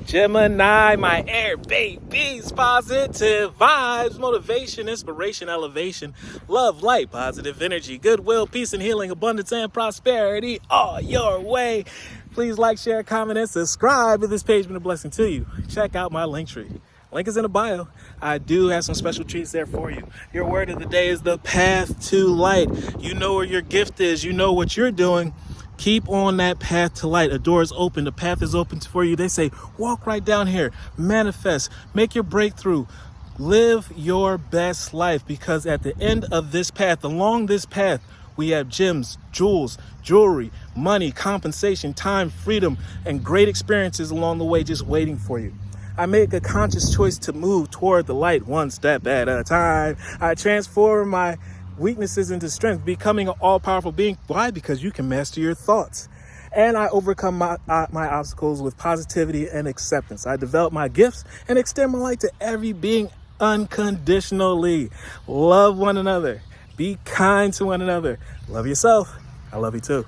Gemini, my air babies, positive vibes, motivation, inspiration, elevation, love, light, positive energy, goodwill, peace and healing, abundance and prosperity all your way. Please like, share, comment, and subscribe if this page has been a blessing to you. Check out my LinkTree. Link is in the bio. I do have some special treats there for you. Your word of the day is the path to light. You know where your gift is. You know what you're doing. Keep on that path to light. A door is open. The path is open for you. They say, walk right down here. Manifest. Make your breakthrough. Live your best life, because at the end of this path, along this path, we have gems, jewels, jewelry, money, compensation, time, freedom, and great experiences along the way just waiting for you. I make a conscious choice to move toward the light one step at a time. I transform my weaknesses into strength, becoming an all-powerful being. Why? Because you can master your thoughts. And I overcome my obstacles with positivity and acceptance. I develop my gifts and extend my light to every being unconditionally. Love one another. Be kind to one another. Love yourself. I love you too.